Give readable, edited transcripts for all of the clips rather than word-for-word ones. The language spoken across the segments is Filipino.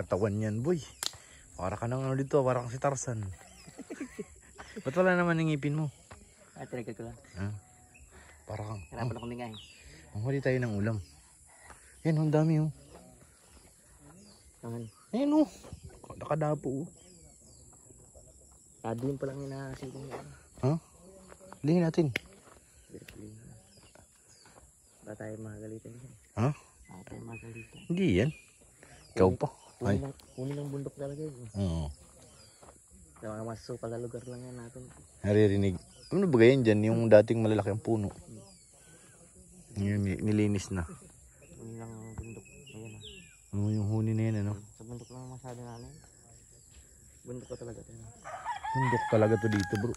katawan yan, boy. Para ka nang ano dito, para kang si Tarzan. Ba't wala naman ng ngipin mo? Tinagkad ko lang. Para kang... Harapan ako mingay. Ang huli tayo ng ulam. Yan, ang dami oh. Ayan oh. Nakadapo oh. Doon pa lang inaasiling yan. Lihin natin. Ba tayo magagalitan yan? Ba tayo magagalitan? Hindi yan. Ikaw pa. Kunin ng bundok talaga yun. Oo. Sa mga masukal na lugar lang yan natin. Naririnig. Ano ba ganyan dyan? Yung dating malalaki ang puno. Yung nilinis na. Kunin lang ang bundok. Ayan Yung huni na yan ano. Sa bundok lang masyado namin. Bundok ko talaga ito. Bundok talaga to dito bro.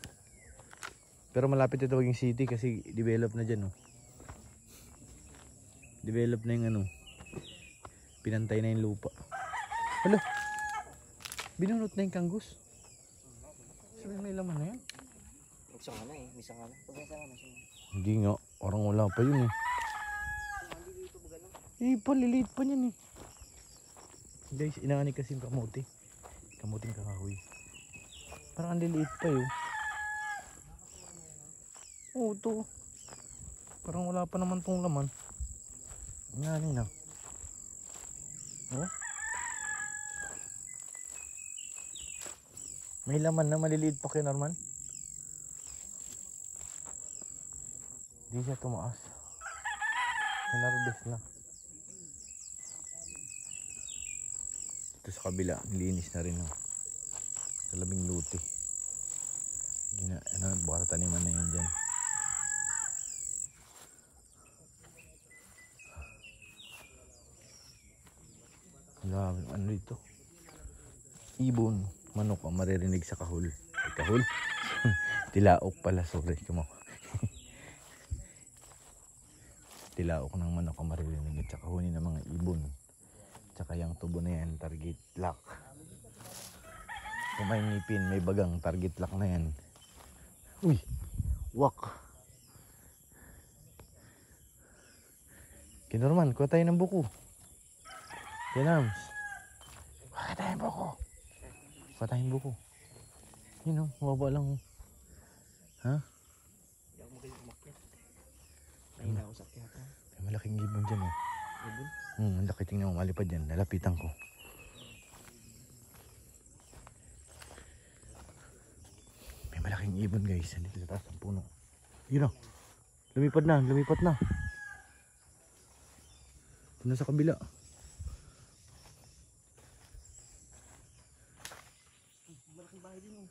Pero malapit ito maging city kasi develop na dyan oh. Develop na yung ano. Pinantay na yung lupa. Hala. Binunot na yung kanggus. Sabi may laman na yan. Isang ano eh. Isang ano. Hindi nga. Orang wala pa yun eh. Paliliit pa niyan eh. Guys, inaani kasi yung kamote. Kamuting kakahoy. Parang ang liliit pa yun. Oo to. Parang wala pa naman tong laman. Inaani na. Oh. May laman na maliliit pa kayo Norman. Hindi siya tumaas. Hinarbis na. Ito sa kabila, nilinis na rin. Oh. Sa labing luti. Baka taniman na yun dyan. Ano dito? Ibon. Manok ang maririnig sa kahul. Ay, kahul? Tilaok pala. Sorry. Tilaok ng manok ang maririnig. At saka huni ng mga ibon. Tsaka yung tubo na yan, target lock. Kung may ngipin, may bagang target lock na yan. Uy! Wak! Kinorman, kuha tayo ng buko. Kinarms. Kuha tayo ng buko. Kuha tayo ng buko. Yun o, mababa lang. Ha? Hindi ako magaling umakyat. Mahina ako sa akyat. May malaking ibon dyan o. Ibon? Ang laki, tingnan mo, malipad yan. Lalapitan ko. May malaking ibon guys. Dito sa taas ng puno. Yun o. Lumipad na, lumipat na. Ito na sa kabila. Malaking bahay din o.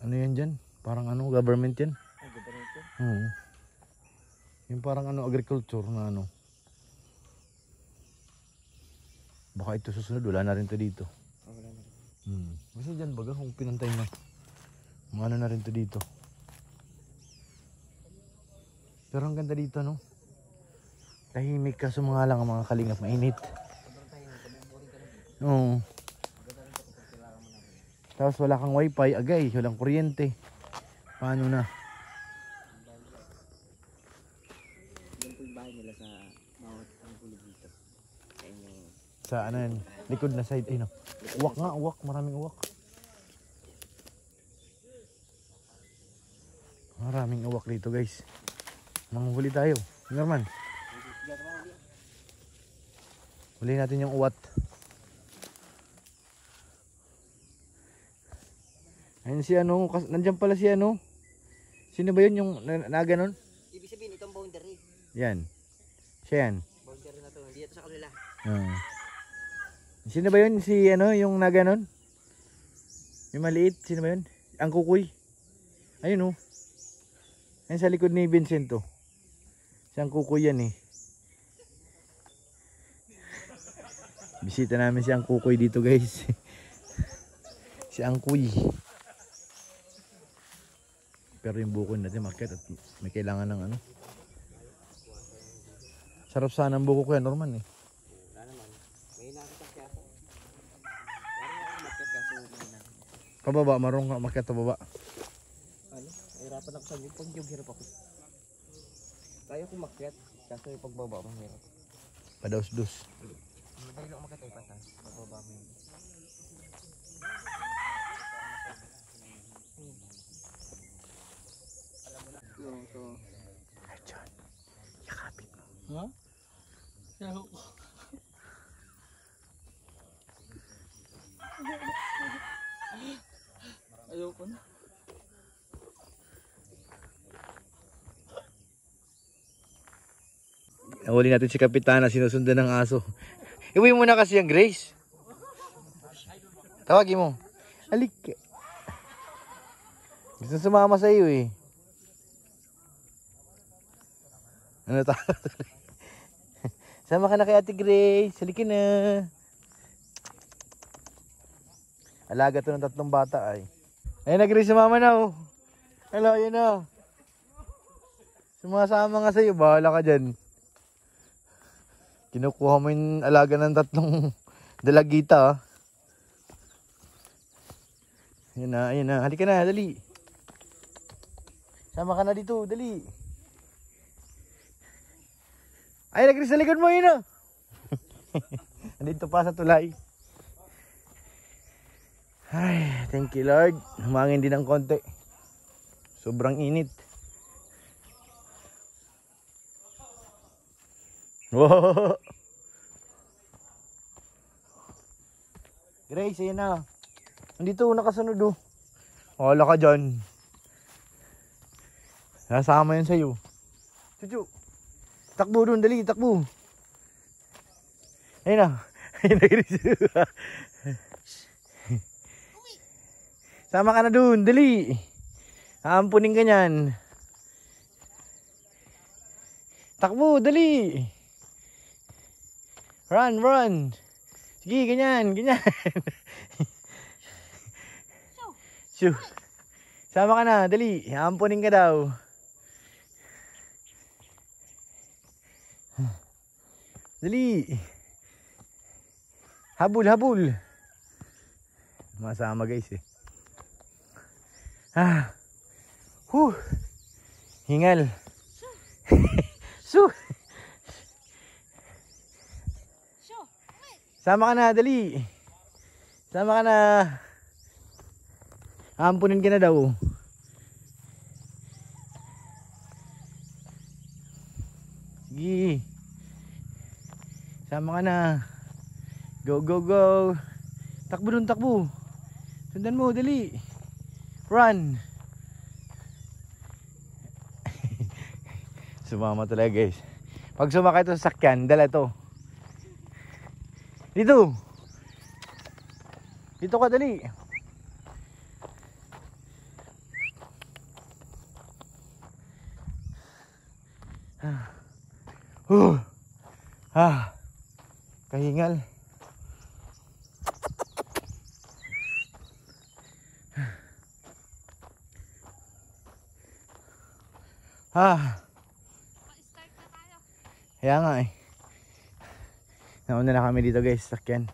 Ano yan dyan? Parang ano, government yan? Government yan? Oo. Yung parang ano, agriculture na ano. Baka ito susunod, wala na rin to dito. Wala na rin. Kasi dyan baga kung pinantay na. Ano na rin to dito. Pero ang ganda dito no. Tahimik ka, mga lang ang mga kalingap, mainit. Oo. Tapos wala kang wifi, agay, walang kuryente. Paano na? Yan po yung bahay nila sa bawat ang gulog dito. Sa ano yan, likod na side, ay no. Uwak nga, uwak, maraming uwak. Maraming uwak dito guys. Manghuli tayo. Norman. Huli natin yung uwat. Ayun si ano, nandiyan pala si ano. Sino ba yun yung naganon? Ibig sabihin itong boundary. Yan. Siya yan. Boundary na to, hindi ito sa kanila. Sino ba yun? Si ano, yung naganon? Yung maliit, sino ba yun? Ang kukoy. Ayun oh. Ayun sa likod ni Vincento. Siyang kukoy yan eh. Bisita namin si ang kukoy dito guys. Si Angkuy. Pero yung buko natin market at may kailangan ng ano. Sarap sana ang buko ko yan, Norman eh. Wala naman. May nakita siya ako. Parang ako market kaso mahina. Pababa, marunong ka market pababa. Ano? Nahirapan ako sa pag-jog, hirap ako. Kaya ko makyat, kaso yung pagbaba, mahirap. Padaus-dus. Madali lang umakit ay patas. Bababa mo yun. Ito. Ay, John. Yakapin mo. Ha? Ayaw ko. Ayaw ko na. Nahuli natin si Kapitana, sinusundan ng aso. Iwi mo na kasi ang Grace. Tawagin mo. Alik. Gusto sumama sa iyo eh. Ano tawag? Sama ka na kay Ate Grace. Halikin na. Alaga to ng 3 bata ay. Ayun na Grace, sumama na oh. Hello, ayun na. Sumasama nga sa iyo. Bahala ka dyan. Kinukuha mo yung alaga ng 3 dalagita ah. Ayun na. Halika na, dali. Sama ka na dito, dali. Ay, nagris sa likod mo yun ah. Andito pa sa tulay. Ay, thank you Lord. Humangin din ng konti. Sobrang init. Wow. Grace, ayun na. Nandito, nakasunod oh. Wala ka dyan. Nasama yan sa'yo. Chuchu. Takbo doon, dali, takbo. Ayun na. Ayun na, Grace. Sama ka na doon, dali. Aampunin ka niyan. Takbo, dali. Run. Sige, ganyan. Shoo. Sama ka na, dali. Aampunin ka daw. Dali. Habol. Masama guys eh. Hingal. Sama ka na, dali. Sama ka na. Ampunin ka na daw. Sige. Sama ka na. Go. Takbo dun, takbo. Sundan mo, dali. Run. Sumama talaga guys. Pag sumakay ito sa sakyan, dala ito. Dito ka, dali. Kahingal. Start na tayo. Kaya nga eh. Nauna na kami dito guys, sakyan.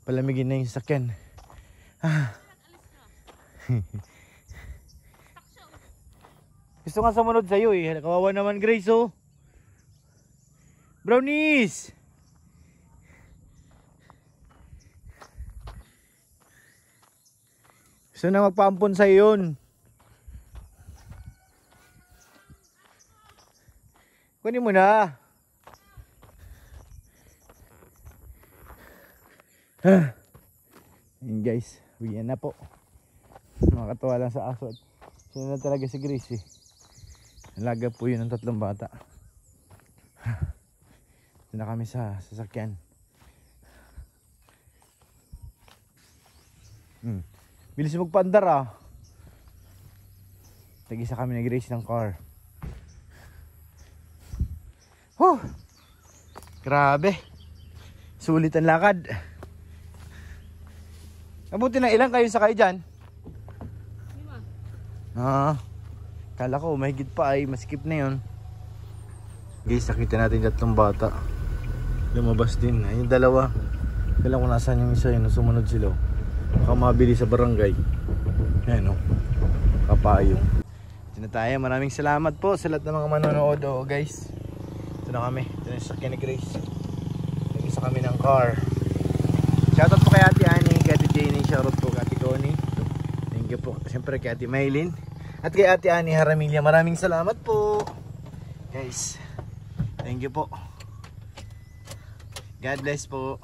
Palamigin na yung sakyan. Gusto nga sumunod sa'yo eh. Kawawa naman Grace oh. Brownies! Gusto na magpaampon sa'yo yun. Kunin mo na. Ayun guys, uwian na po. Makakatawa lang sa aso. Sino na talaga si Grace eh. Alaga po yun ng 3 bata. Ito na kami sa sasakyan. Bilis magpaandar ah. Tag-isa kami ni Grace ng car. Grabe. Sulit ang lakad. Mabuti na ilang kayo sakay dyan? 5. Kala ko mahigit pa ay maskip na yun. Guys, nakita natin 3 bata. Lumabas din. Yung 2. Kailan ko nasaan yung isa yun. Sumunod sila. Baka mabili sa barangay. Ayan o. Kapayong. Ito na tayo. Maraming salamat po sa lahat ng mga manonood guys. Ito na kami. Ito na yung sakyan ni Grace. Papasa kami ng car. Shoutout po kay Ate Annie, kay Ate Jenny, shoutout po kay Ate Connie. Thank you po. Siyempre kay Ate Maylin. At kay Ate Annie Haramilya, maraming salamat po. Guys, thank you po. God bless po.